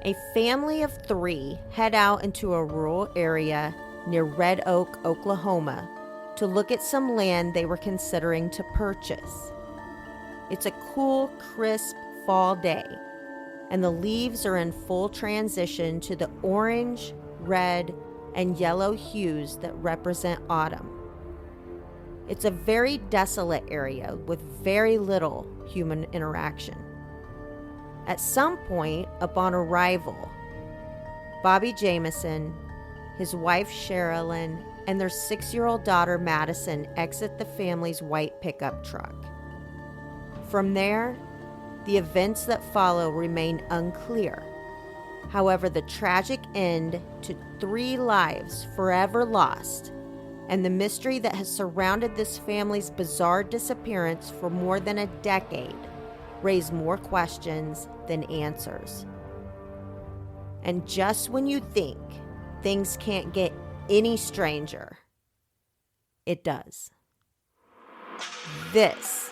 A family of 3 head out into a rural area near Red Oak, Oklahoma, to look at some land they were considering to purchase. It's a cool, crisp fall day, and the leaves are in full transition to the orange, red, and yellow hues that represent autumn. It's a very desolate area with very little human interaction. At some point, upon arrival, Bobby Jamison, his wife Sherilyn, and their 6-year-old daughter Madyson exit the family's white pickup truck. From there, the events that follow remain unclear. However, the tragic end to 3 lives forever lost, and the mystery that has surrounded this family's bizarre disappearance for more than a decade raise more questions than answers. And just when you think things can't get any stranger, it does. This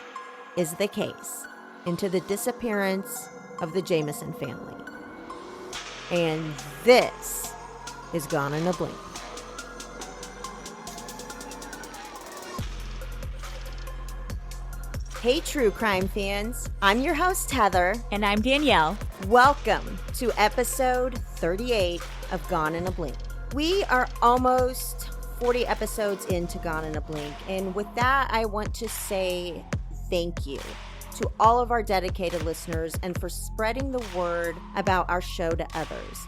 is the case into the disappearance of the Jamison family. And this is Gone in a Blink. Hey, true crime fans. I'm your host, Heather. And I'm Danielle. Welcome to episode 38 of Gone in a Blink. We are almost 40 episodes into Gone in a Blink. And with that, I want to say thank you to all of our dedicated listeners and for spreading the word about our show to others.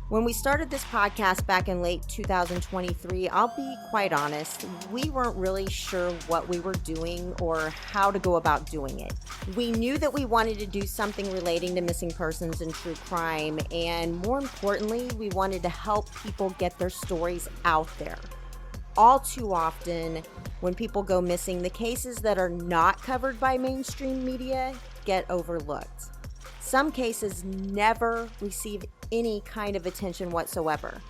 When we started this podcast back in late 2023, I'll be quite honest, we weren't really sure what we were doing or how to go about doing it. We knew that we wanted to do something relating to missing persons and true crime, and more importantly, we wanted to help people get their stories out there. All too often, when people go missing, the cases that are not covered by mainstream media get overlooked. Some cases never receive any kind of attention whatsoever.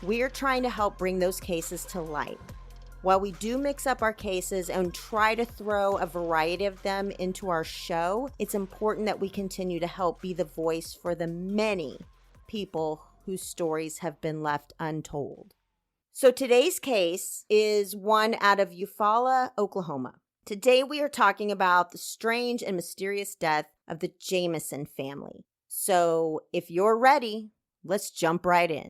We are trying to help bring those cases to light. While we do mix up our cases and try to throw a variety of them into our show, it's important that we continue to help be the voice for the many people whose stories have been left untold. So today's case is one out of Eufaula, Oklahoma. Today we are talking about the strange and mysterious death of the Jamison family. So if you're ready, let's jump right in.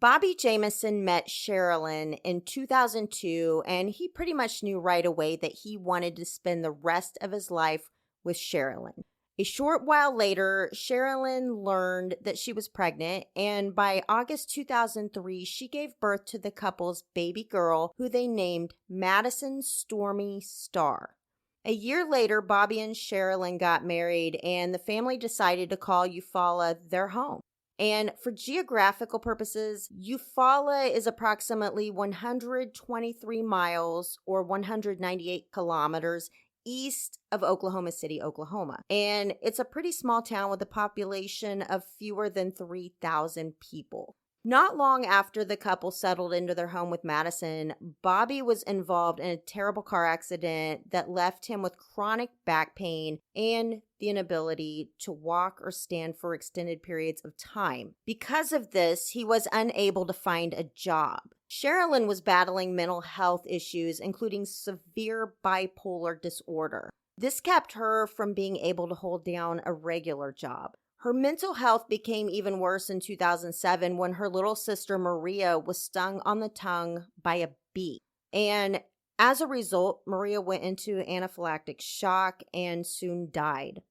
Bobby Jamison met Sherilyn in 2002, and he pretty much knew right away that he wanted to spend the rest of his life with Sherilyn. A short while later, Sherilyn learned that she was pregnant, and by August 2003, she gave birth to the couple's baby girl, who they named Madyson Stormy Star. A year later, Bobby and Sherilyn got married, and the family decided to call Eufaula their home. And for geographical purposes, Eufaula is approximately 123 miles or 198 kilometers east of Oklahoma City, Oklahoma. And it's a pretty small town with a population of fewer than 3,000 people. Not long after the couple settled into their home with Madyson, Bobby was involved in a terrible car accident that left him with chronic back pain and the inability to walk or stand for extended periods of time. Because of this, he was unable to find a job. Sherilyn was battling mental health issues, including severe bipolar disorder. This kept her from being able to hold down a regular job. Her mental health became even worse in 2007 when her little sister Maria was stung on the tongue by a bee. And as a result, Maria went into anaphylactic shock and soon died.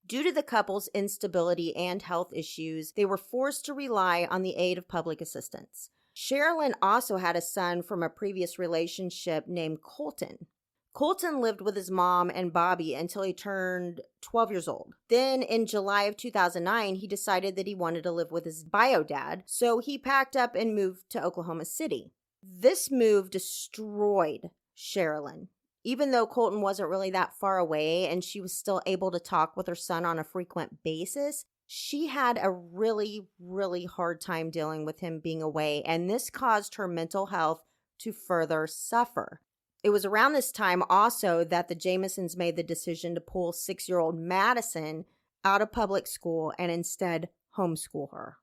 Due to the couple's instability and health issues, they were forced to rely on the aid of public assistance. Sherilyn also had a son from a previous relationship named Colton. Colton lived with his mom and Bobby until he turned 12 years old. Then in July of 2009, he decided that he wanted to live with his bio dad, so he packed up and moved to Oklahoma City. This move destroyed Sherilyn. Even though Colton wasn't really that far away and she was still able to talk with her son on a frequent basis, she had a really, really hard time dealing with him being away, and this caused her mental health to further suffer. It was around this time also that the Jamisons made the decision to pull 6-year-old Madyson out of public school and instead homeschool her.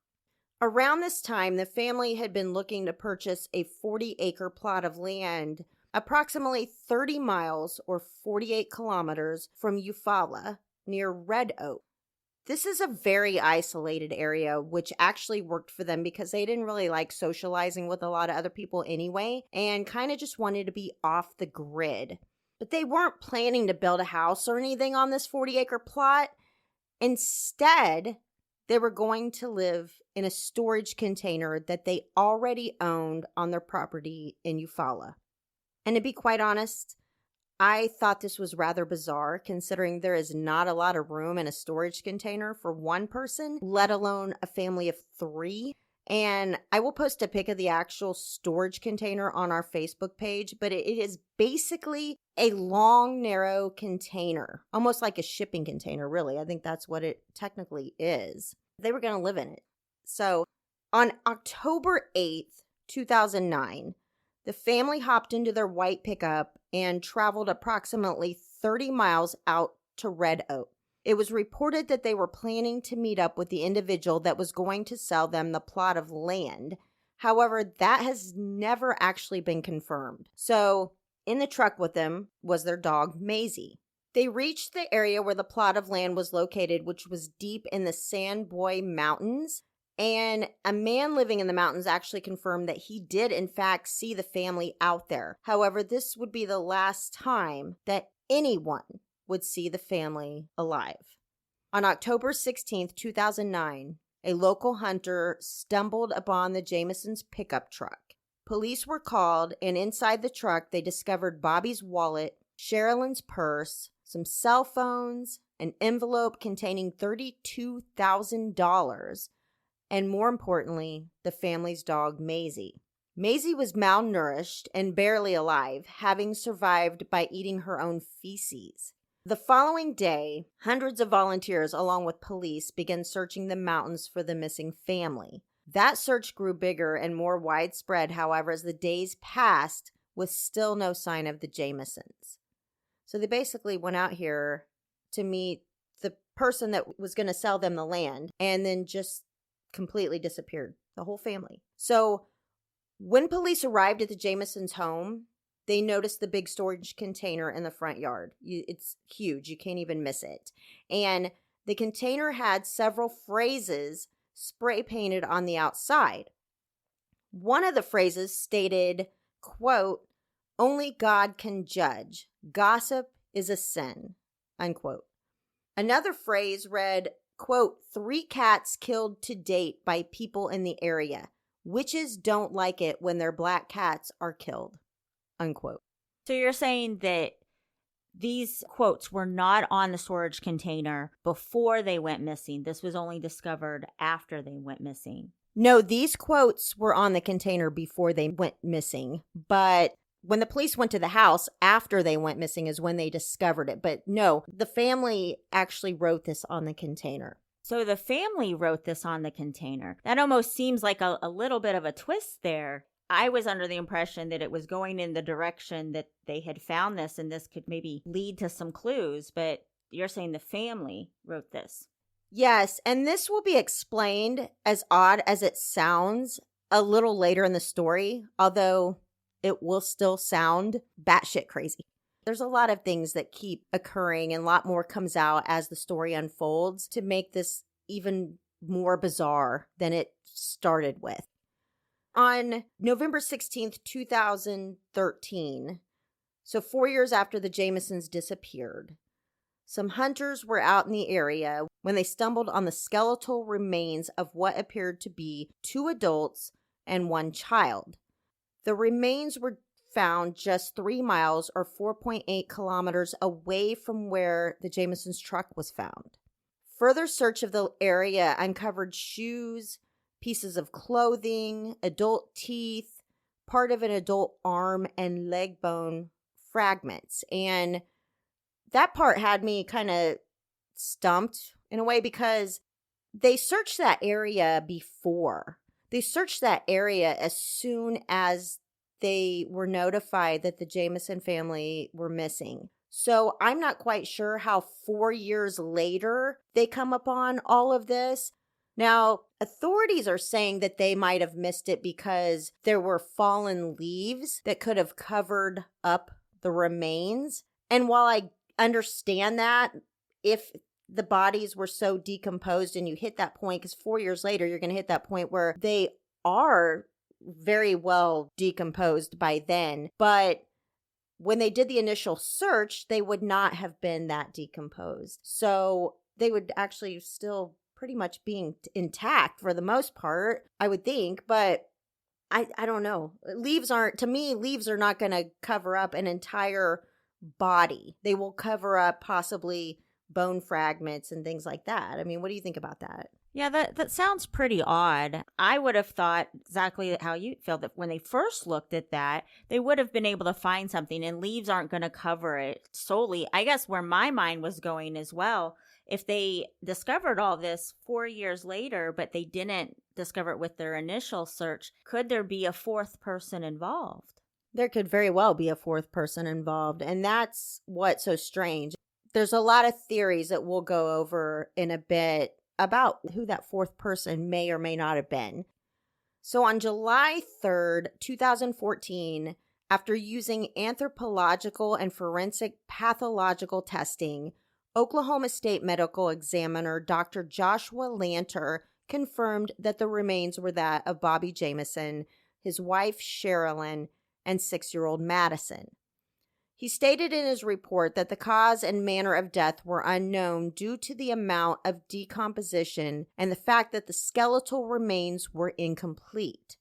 Around this time, the family had been looking to purchase a 40-acre plot of land approximately 30 miles or 48 kilometers from Eufaula near Red Oak. This is a very isolated area, which actually worked for them because they didn't really like socializing with a lot of other people anyway and kind of just wanted to be off the grid. But they weren't planning to build a house or anything on this 40-acre plot. Instead, they were going to live in a storage container that they already owned on their property in Eufaula. And to be quite honest, I thought this was rather bizarre considering there is not a lot of room in a storage container for one person, let alone a family of 3. And I will post a pic of the actual storage container on our Facebook page, but it is basically a long, narrow container, almost like a shipping container, really. I think that's what it technically is. They were going to live in it. So on October 8th, 2009, the family hopped into their white pickup and traveled approximately 30 miles out to Red Oak. It was reported that they were planning to meet up with the individual that was going to sell them the plot of land. However, that has never actually been confirmed. So, in the truck with them was their dog, Maisie. They reached the area where the plot of land was located, which was deep in the Sandboi Mountains. And a man living in the mountains actually confirmed that he did, in fact, see the family out there. However, this would be the last time that anyone would see the family alive. On October 16th, 2009, a local hunter stumbled upon the Jamisons' pickup truck. Police were called, and inside the truck, they discovered Bobby's wallet, Sherilyn's purse, some cell phones, an envelope containing $32,000, and more importantly, the family's dog, Maisie. Maisie was malnourished and barely alive, having survived by eating her own feces. The following day, hundreds of volunteers, along with police, began searching the mountains for the missing family. That search grew bigger and more widespread, however, as the days passed, with still no sign of the Jamisons. So they basically went out here to meet the person that was going to sell them the land and then just completely disappeared, the whole family. So when police arrived at the Jamisons' home, they noticed the big storage container in the front yard. It's huge. You can't even miss it. And the container had several phrases spray painted on the outside. One of the phrases stated, quote, "Only God can judge. Gossip is a sin," unquote. Another phrase read, quote, "3 cats killed to date by people in the area. Witches don't like it when their black cats are killed," unquote. So you're saying that these quotes were not on the storage container before they went missing. This was only discovered after they went missing. No, these quotes were on the container before they went missing. But when the police went to the house after they went missing is when they discovered it. But no, the family actually wrote this on the container. So the family wrote this on the container. That almost seems like a little bit of a twist there. I was under the impression that it was going in the direction that they had found this and this could maybe lead to some clues, but you're saying the family wrote this. Yes, and this will be explained, as odd as it sounds, a little later in the story, although it will still sound batshit crazy. There's a lot of things that keep occurring and a lot more comes out as the story unfolds to make this even more bizarre than it started with. On November 16th, 2013, so 4 years after the Jamisons disappeared, some hunters were out in the area when they stumbled on the skeletal remains of what appeared to be 2 adults and 1 child. The remains were found just 3 miles or 4.8 kilometers away from where the Jamisons' truck was found. Further search of the area uncovered shoes, pieces of clothing, adult teeth, part of an adult arm, and leg bone fragments. And that part had me kind of stumped in a way because they searched that area before. They searched that area as soon as they were notified that the Jamison family were missing. So I'm not quite sure how 4 years later they come upon all of this. Now, authorities are saying that they might have missed it because there were fallen leaves that could have covered up the remains. And while I understand that, if the bodies were so decomposed and you hit that point, because 4 years later, you're going to hit that point where they are very well decomposed by then. But when they did the initial search, they would not have been that decomposed. So they would actually still pretty much being intact for the most part, I would think. But I don't know. Leaves are not going to cover up an entire body. They will cover up possibly bone fragments and things like that. I mean, what do you think about that? Yeah, that sounds pretty odd. I would have thought exactly how you feel, that when they first looked at that, they would have been able to find something, and leaves aren't going to cover it solely. I guess where my mind was going as well, if they discovered all this 4 years later, but they didn't discover it with their initial search, could there be a fourth person involved? There could very well be a fourth person involved, and that's what's so strange. There's a lot of theories that we'll go over in a bit about who that fourth person may or may not have been. So on July 3rd, 2014, after using anthropological and forensic pathological testing, Oklahoma State Medical Examiner Dr. Joshua Lanter confirmed that the remains were that of Bobby Jamison, his wife Sherilyn, and 6-year-old Madyson. He stated in his report that the cause and manner of death were unknown due to the amount of decomposition and the fact that the skeletal remains were incomplete.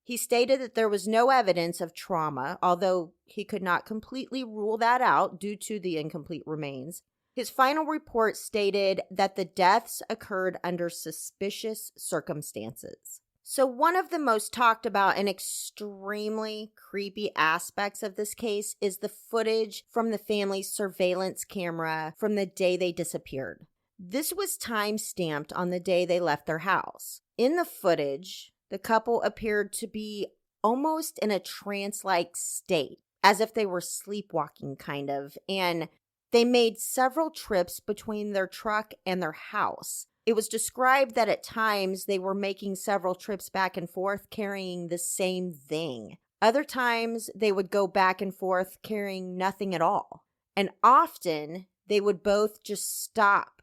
He stated that there was no evidence of trauma, although he could not completely rule that out due to the incomplete remains. His final report stated that the deaths occurred under suspicious circumstances. So one of the most talked about and extremely creepy aspects of this case is the footage from the family's surveillance camera from the day they disappeared. This was time-stamped on the day they left their house. In the footage, the couple appeared to be almost in a trance-like state, as if they were sleepwalking kind of, and they made several trips between their truck and their house. It was described that at times they were making several trips back and forth carrying the same thing. Other times they would go back and forth carrying nothing at all. And often they would both just stop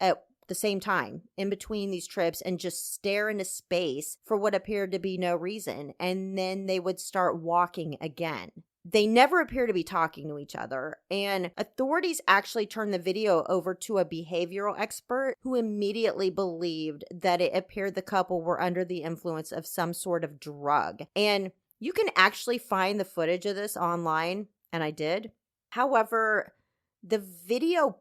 at the same time in between these trips and just stare into space for what appeared to be no reason. And then they would start walking again. They never appear to be talking to each other, and authorities actually turned the video over to a behavioral expert who immediately believed that it appeared the couple were under the influence of some sort of drug. And you can actually find the footage of this online, and I did. However, the video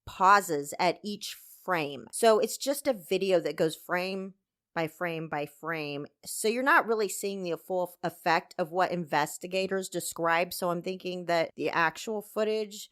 pauses at each frame. So it's just a video that goes frame by frame by frame. So you're not really seeing the full effect of what investigators describe. So I'm thinking that the actual footage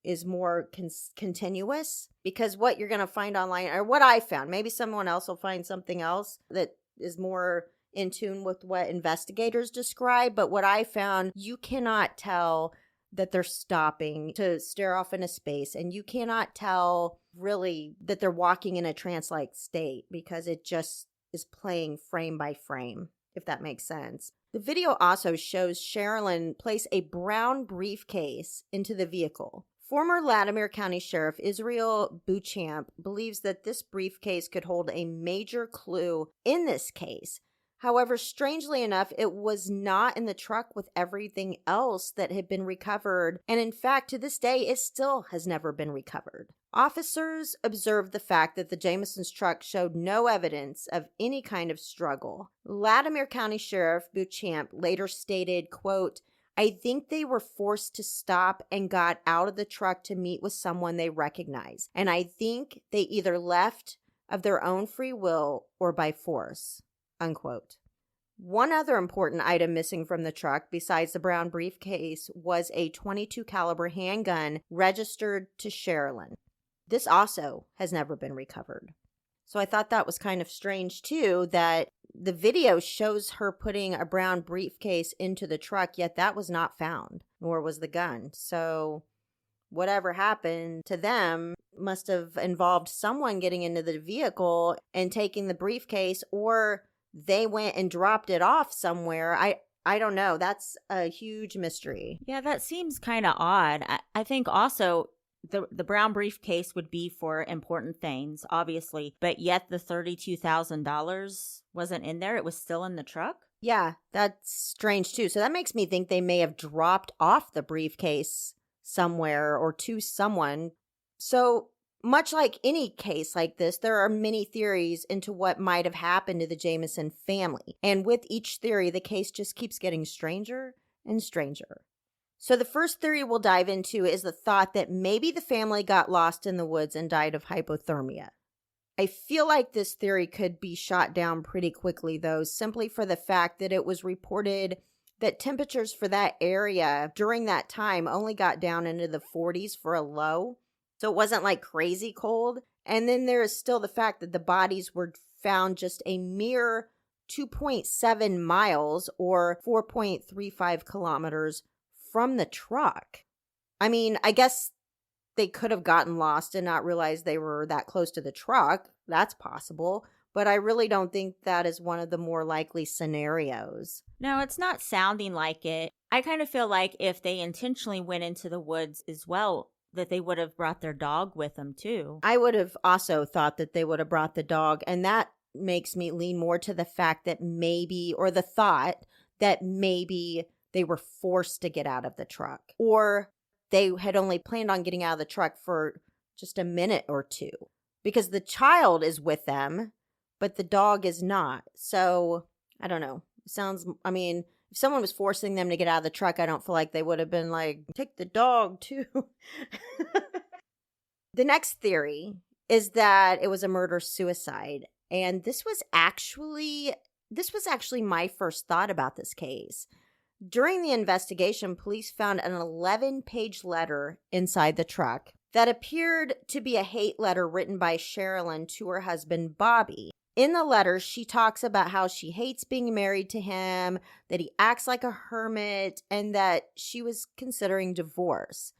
is more continuous, because what you're going to find online, or what I found, maybe someone else will find something else that is more in tune with what investigators describe. But what I found, you cannot tell that they're stopping to stare off into space, and you cannot tell really that they're walking in a trance-like state, because it just is playing frame by frame, if that makes sense. The video also shows Sherilyn place a brown briefcase into the vehicle. Former Latimer County Sheriff Israel Beauchamp believes that this briefcase could hold a major clue in this case. However, strangely enough, it was not in the truck with everything else that had been recovered, and in fact, to this day, it still has never been recovered. Officers observed the fact that the Jamisons' truck showed no evidence of any kind of struggle. Latimer County Sheriff Beauchamp later stated, quote, "I think they were forced to stop and got out of the truck to meet with someone they recognize, and I think they either left of their own free will or by force." Unquote. One other important item missing from the truck besides the brown briefcase was a .22 caliber handgun registered to Sherilyn. This also has never been recovered. So I thought that was kind of strange too, that the video shows her putting a brown briefcase into the truck, yet that was not found, nor was the gun. So whatever happened to them must have involved someone getting into the vehicle and taking the briefcase, or they went and dropped it off somewhere. I don't know. That's a huge mystery. Yeah, that seems kind of odd. I think also the brown briefcase would be for important things, obviously, but yet the $32,000 wasn't in there. It was still in the truck. Yeah, that's strange too. So that makes me think they may have dropped off the briefcase somewhere or to someone. So much like any case like this, there are many theories into what might have happened to the Jamison family. And with each theory, the case just keeps getting stranger and stranger. So the first theory we'll dive into is the thought that maybe the family got lost in the woods and died of hypothermia. I feel like this theory could be shot down pretty quickly, though, simply for the fact that it was reported that temperatures for that area during that time only got down into the 40s for a low. So it wasn't like crazy cold. And then there is still the fact that the bodies were found just a mere 2.7 miles or 4.35 kilometers from the truck. I mean, I guess they could have gotten lost and not realized they were that close to the truck. That's possible. But I really don't think that is one of the more likely scenarios. No, it's not sounding like it. I kind of feel like if they intentionally went into the woods as well, that they would have brought their dog with them too. I would have also thought that they would have brought the dog. And that makes me lean more to the fact that maybe, or the thought that maybe they were forced to get out of the truck, or they had only planned on getting out of the truck for just a minute or two, because the child is with them, but the dog is not. So I don't know. I mean, if someone was forcing them to get out of the truck, I don't feel like they would have been like, take the dog too. The next theory is that it was a murder-suicide. And this was actually my first thought about this case. During the investigation, police found an 11-page letter inside the truck that appeared to be a hate letter written by Sherilyn to her husband, Bobby. In the letter, she talks about how she hates being married to him, that he acts like a hermit, and that she was considering divorce.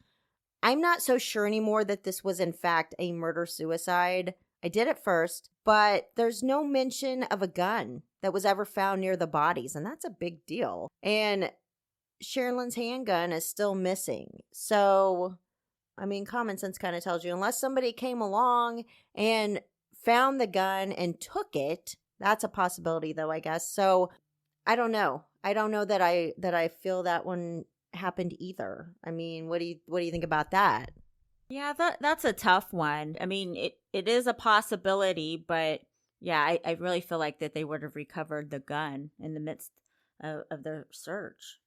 I'm not so sure anymore that this was in fact a murder-suicide. I did at first, but there's no mention of a gun that was ever found near the bodies, and that's a big deal. And Sherilyn's handgun is still missing. So, I mean, common sense kind of tells you, unless somebody came along and found the gun and took it, that's a possibility though, I guess. So, I don't know. I don't know that I feel that one happened either. I mean, what do you think about that? Yeah, that's a tough one. I mean, it is a possibility, but yeah, I really feel like that they would have recovered the gun in the midst of their search.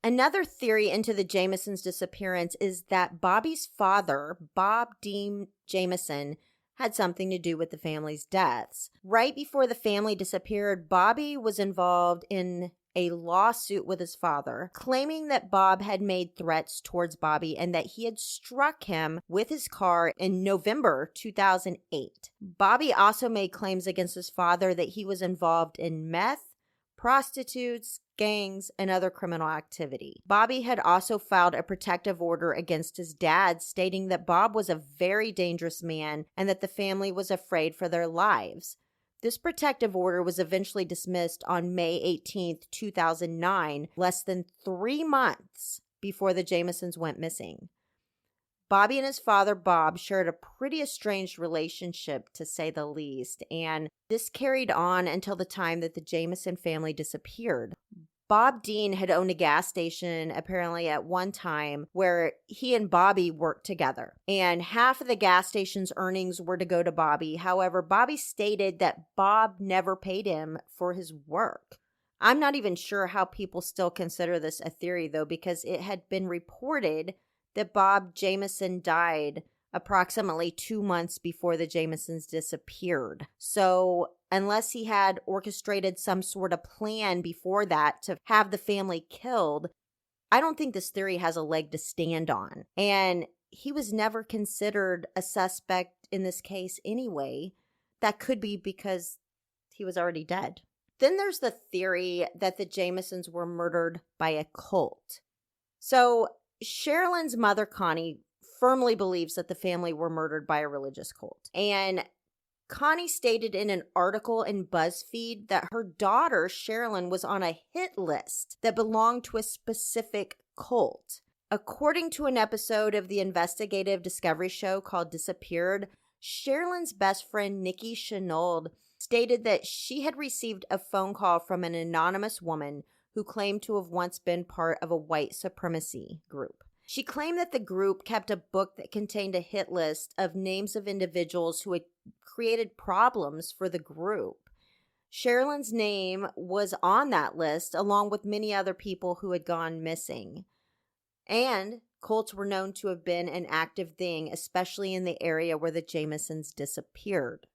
Another theory into the Jamisons' disappearance is that Bobby's father, Bob Dean Jamison, had something to do with the family's deaths. Right before the family disappeared, Bobby was involved in a lawsuit with his father, claiming that Bob had made threats towards Bobby and that he had struck him with his car in November 2008. Bobby also made claims against his father that he was involved in meth, prostitutes, gangs, and other criminal activity. Bobby had also filed a protective order against his dad, stating that Bob was a very dangerous man and that the family was afraid for their lives. This protective order was eventually dismissed on May 18th, 2009, less than 3 months before the Jamisons went missing. Bobby and his father, Bob, shared a pretty estranged relationship, to say the least, and this carried on until the time that the Jamison family disappeared. Bob Dean had owned a gas station apparently at one time where he and Bobby worked together, and half of the gas station's earnings were to go to Bobby. However, Bobby stated that Bob never paid him for his work. I'm not even sure how people still consider this a theory, though, because it had been reported that Bob Jamison died approximately 2 months before the Jamisons disappeared. So unless he had orchestrated some sort of plan before that to have the family killed, I don't think this theory has a leg to stand on. And he was never considered a suspect in this case anyway. That could be because he was already dead. Then there's the theory that the Jamisons were murdered by a cult. So Sherilyn's mother, Connie, firmly believes that the family were murdered by a religious cult. And Connie stated in an article in BuzzFeed that her daughter, Sherilyn, was on a hit list that belonged to a specific cult. According to an episode of the investigative discovery show called Disappeared, Sherilyn's best friend, Nikki Chenauld, stated that she had received a phone call from an anonymous woman who claimed to have once been part of a white supremacy group. She claimed that the group kept a book that contained a hit list of names of individuals who had created problems for the group. Sherilyn's name was on that list, along with many other people who had gone missing. And cults were known to have been an active thing, especially in the area where the Jamisons disappeared.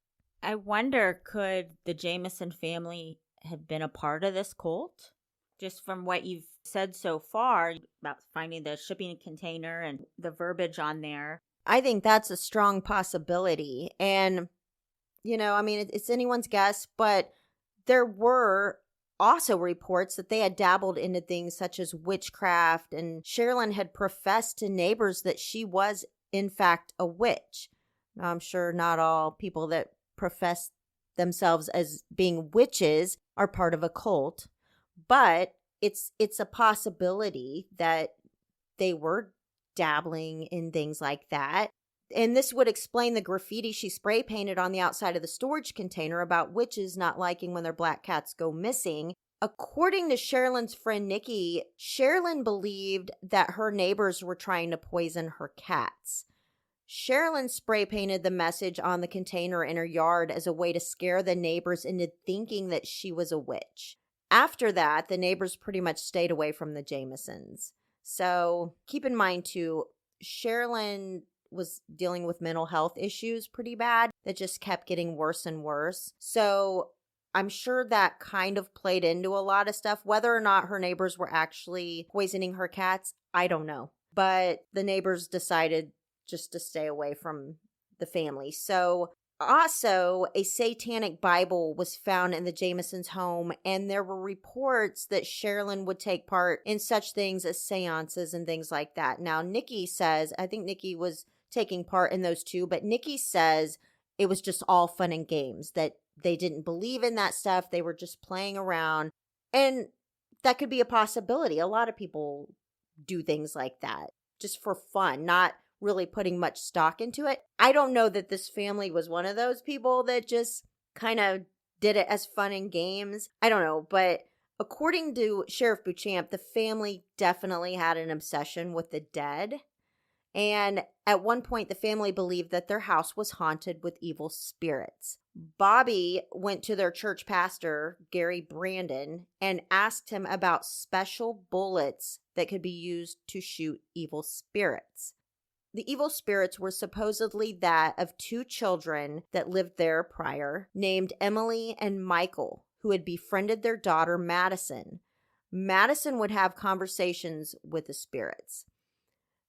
I wonder, could the Jamison family have been a part of this cult? Just from what you've said so far about finding the shipping container and the verbiage on there. I think that's a strong possibility. And, it's anyone's guess, but there were also reports that they had dabbled into things such as witchcraft, and Sherilyn had professed to neighbors that she was, in fact, a witch. Now, I'm sure not all people that profess themselves as being witches are part of a cult, but it's a possibility that they were dabbling in things like that. And this would explain the graffiti she spray painted on the outside of the storage container about witches not liking when their black cats go missing. According to Sherilyn's friend Nikki, Sherilyn believed that her neighbors were trying to poison her cats. Sherilyn spray painted the message on the container in her yard as a way to scare the neighbors into thinking that she was a witch. After that, the neighbors pretty much stayed away from the Jamisons. So keep in mind, too, Sherilyn was dealing with mental health issues pretty bad that just kept getting worse and worse. So I'm sure that kind of played into a lot of stuff. Whether or not her neighbors were actually poisoning her cats, I don't know. But the neighbors decided just to stay away from the family. So also, a Satanic Bible was found in the Jamisons' home, and there were reports that Sherilyn would take part in such things as seances and things like that. Now, Nikki says, I think Nikki was taking part in those too, but Nikki says it was just all fun and games, that they didn't believe in that stuff. They were just playing around, and that could be a possibility. A lot of people do things like that just for fun, not really putting much stock into it. I don't know that this family was one of those people that just kind of did it as fun and games. I don't know, but according to Sheriff Beauchamp, the family definitely had an obsession with the dead. And at one point, the family believed that their house was haunted with evil spirits. Bobby went to their church pastor, Gary Brandon, and asked him about special bullets that could be used to shoot evil spirits. The evil spirits were supposedly that of two children that lived there prior, named Emily and Michael, who had befriended their daughter, Madyson. Madyson would have conversations with the spirits.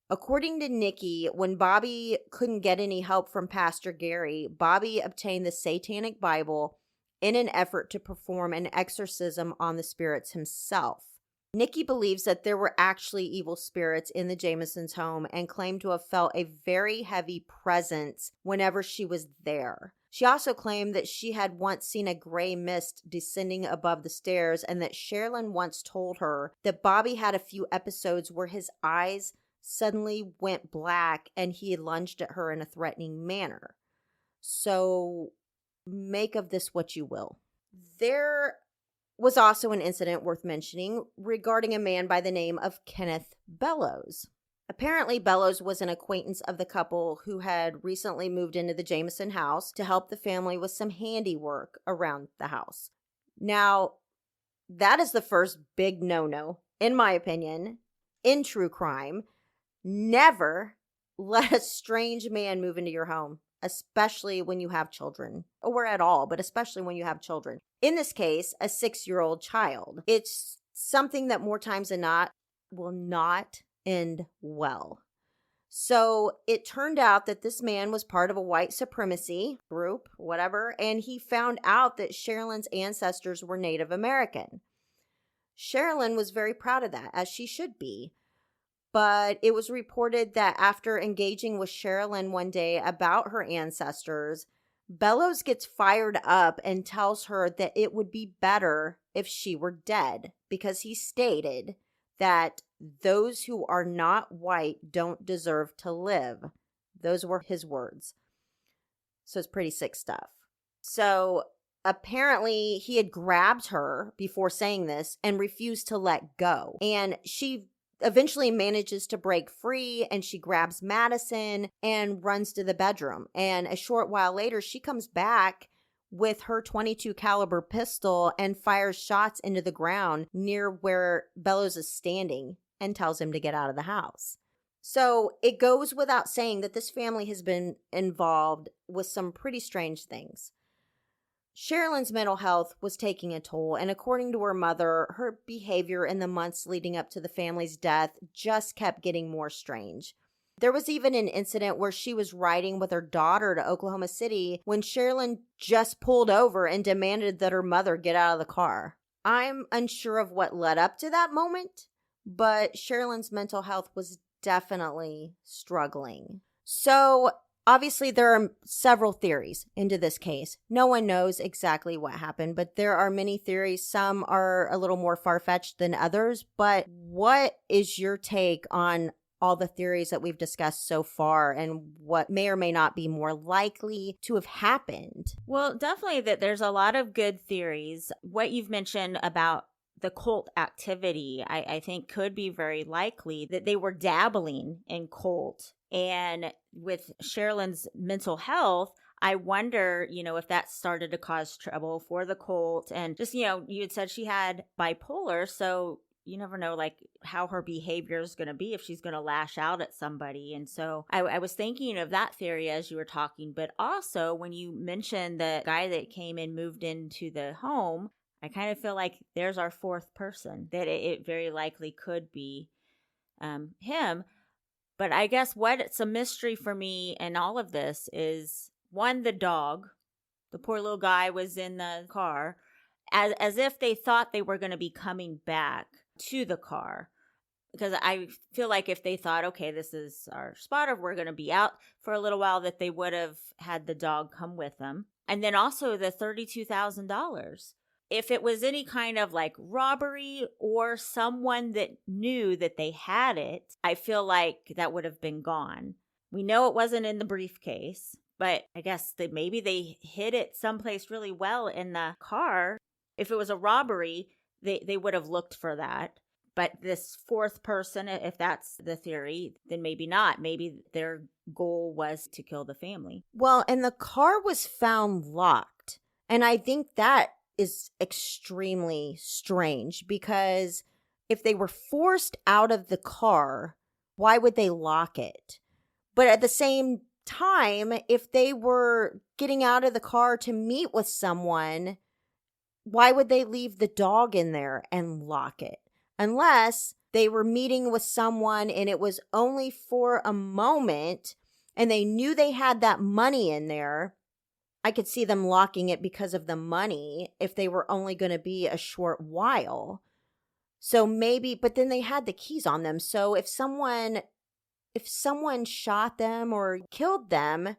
According to Nikki, when Bobby couldn't get any help from Pastor Gary, Bobby obtained the Satanic Bible in an effort to perform an exorcism on the spirits himself. Nikki believes that there were actually evil spirits in the Jamisons' home and claimed to have felt a very heavy presence whenever she was there. She also claimed that she had once seen a gray mist descending above the stairs, and that Sherilyn once told her that Bobby had a few episodes where his eyes suddenly went black and he lunged at her in a threatening manner. So make of this what you will. There was also an incident worth mentioning regarding a man by the name of Kenneth Bellows. Apparently, Bellows was an acquaintance of the couple who had recently moved into the Jamison house to help the family with some handiwork around the house. Now, that is the first big no-no, in my opinion, in true crime. Never let a strange man move into your home, especially when you have children, or at all, but especially when you have children. In this case, a 6-year-old child. It's something that more times than not will not end well. So it turned out that this man was part of a white supremacy group, whatever, and he found out that Sherilyn's ancestors were Native American. Sherilyn was very proud of that, as she should be. But it was reported that after engaging with Sherilyn one day about her ancestors, Bellows gets fired up and tells her that it would be better if she were dead, because he stated that those who are not white don't deserve to live. Those were his words. So it's pretty sick stuff. So apparently he had grabbed her before saying this and refused to let go. And she eventually manages to break free, and she grabs Madyson and runs to the bedroom. And a short while later, she comes back with her .22 caliber pistol and fires shots into the ground near where Bellows is standing and tells him to get out of the house. So it goes without saying that this family has been involved with some pretty strange things. Sherilyn's mental health was taking a toll, and according to her mother, her behavior in the months leading up to the family's death just kept getting more strange. There was even an incident where she was riding with her daughter to Oklahoma City when Sherilyn just pulled over and demanded that her mother get out of the car. I'm unsure of what led up to that moment, but Sherilyn's mental health was definitely struggling. So obviously, there are several theories into this case. No one knows exactly what happened, but there are many theories. Some are a little more far-fetched than others. But what is your take on all the theories that we've discussed so far, and what may or may not be more likely to have happened? Well, definitely that there's a lot of good theories. What you've mentioned about the cult activity, I think could be very likely that they were dabbling in cult. And with Sherilyn's mental health, I wonder, if that started to cause trouble for the cult. And just, you had said she had bipolar, so you never know, how her behavior is going to be if she's going to lash out at somebody. And so I was thinking of that theory as you were talking. But also, when you mentioned the guy that came and moved into the home, I kind of feel like there's our fourth person, that it very likely could be him. But I guess what's a mystery for me in all of this is, one, the dog. The poor little guy was in the car as if they thought they were going to be coming back to the car. Because I feel like if they thought, okay, this is our spot, or we're going to be out for a little while, that they would have had the dog come with them. And then also the $32,000. If it was any kind of robbery or someone that knew that they had it, I feel like that would have been gone. We know it wasn't in the briefcase, but I guess that maybe they hid it someplace really well in the car. If it was a robbery, they would have looked for that. But this fourth person, if that's the theory, then maybe not. Maybe their goal was to kill the family. Well, and the car was found locked. And I think that is extremely strange, because if they were forced out of the car, why would they lock it? But at the same time, if they were getting out of the car to meet with someone, why would they leave the dog in there and lock it? Unless they were meeting with someone and it was only for a moment and they knew they had that money in there. I could see them locking it because of the money if they were only going to be a short while. So maybe, but then they had the keys on them. So if someone shot them or killed them,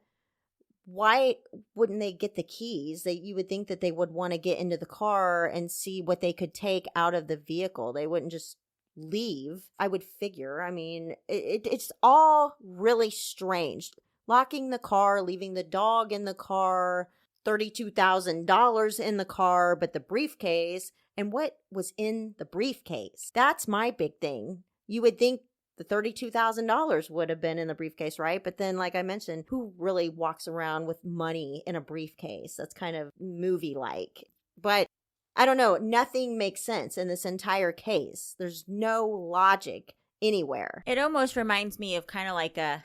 why wouldn't they get the keys? You would think that they would want to get into the car and see what they could take out of the vehicle. They wouldn't just leave, I would figure. I mean, it's all really strange. Locking the car, leaving the dog in the car, $32,000 in the car, but the briefcase, and what was in the briefcase? That's my big thing. You would think the $32,000 would have been in the briefcase, right? But then, like I mentioned, who really walks around with money in a briefcase? That's kind of movie-like. But I don't know. Nothing makes sense in this entire case. There's no logic anywhere. It almost reminds me of kind of like a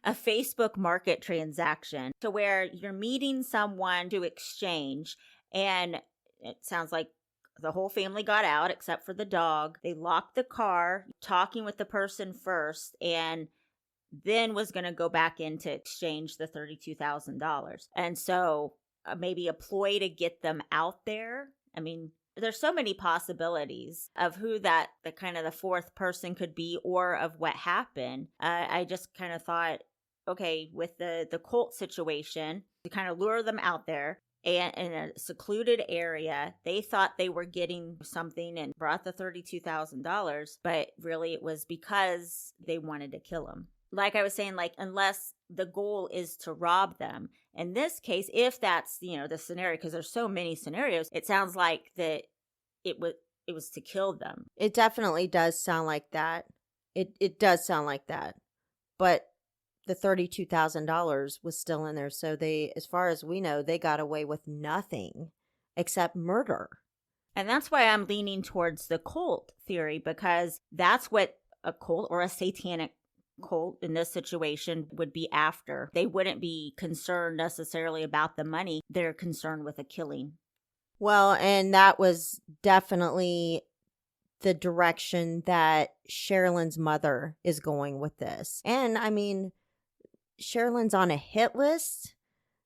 Facebook market transaction, to where you're meeting someone to exchange, and it sounds like the whole family got out except for the dog. They locked the car, talking with the person first, and then was going to go back in to exchange the $32,000. And so maybe a ploy to get them out there. I mean, There's so many possibilities of who the kind of the fourth person could be, or of what happened. I just kind of thought, okay, with the cult situation, to kind of lure them out there and in a secluded area, they thought they were getting something and brought the $32,000, but really it was because they wanted to kill him. Like I was saying, like, unless the goal is to rob them. In this case, if that's, the scenario, because there's so many scenarios, it sounds like that it was to kill them. It definitely does sound like that. It does sound like that. But the $32,000 was still in there. So they, as far as we know, they got away with nothing except murder. And that's why I'm leaning towards the cult theory, because that's what a cult or a satanic cult in this situation would be after. They wouldn't be concerned necessarily about the money. They're concerned with a killing. Well, and that was definitely the direction that Sherilyn's mother is going with this. And I mean, Sherilyn's on a hit list.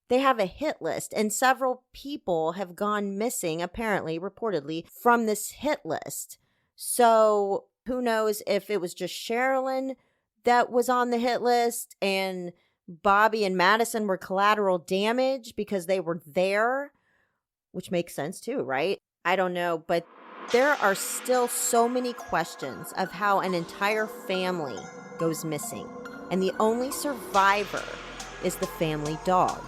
They have a hit list, and several people have gone missing, apparently, reportedly, from this hit list. So who knows if it was just Sherilyn that was on the hit list and Bobby and Madyson were collateral damage because they were there, which makes sense too, right? I don't know, but there are still so many questions of how an entire family goes missing, and the only survivor is the family dog.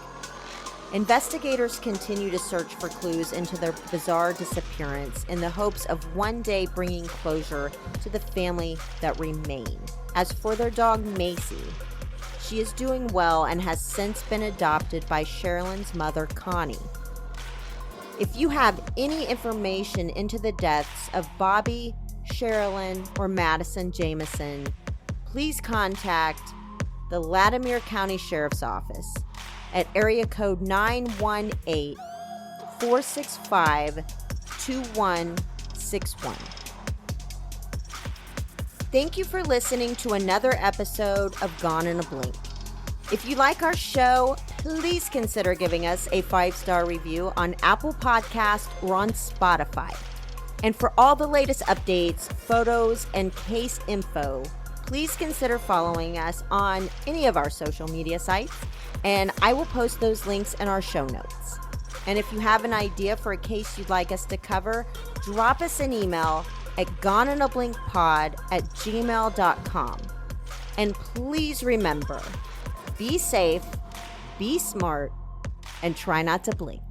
Investigators continue to search for clues into their bizarre disappearance in the hopes of one day bringing closure to the family that remain. As for their dog, Macy, she is doing well and has since been adopted by Sherilyn's mother, Connie. If you have any information into the deaths of Bobby, Sherilyn, or Madyson Jamison, please contact the Latimer County Sheriff's Office at area code 918-465-2161. Thank you for listening to another episode of Gone in a Blink. If you like our show, please consider giving us a 5-star review on Apple Podcast or on Spotify. And for all the latest updates, photos, and case info, please consider following us on any of our social media sites, and I will post those links in our show notes. And if you have an idea for a case you'd like us to cover, drop us an email at goneinablinkpod@gmail.com. And please remember, be safe, be smart, and try not to blink.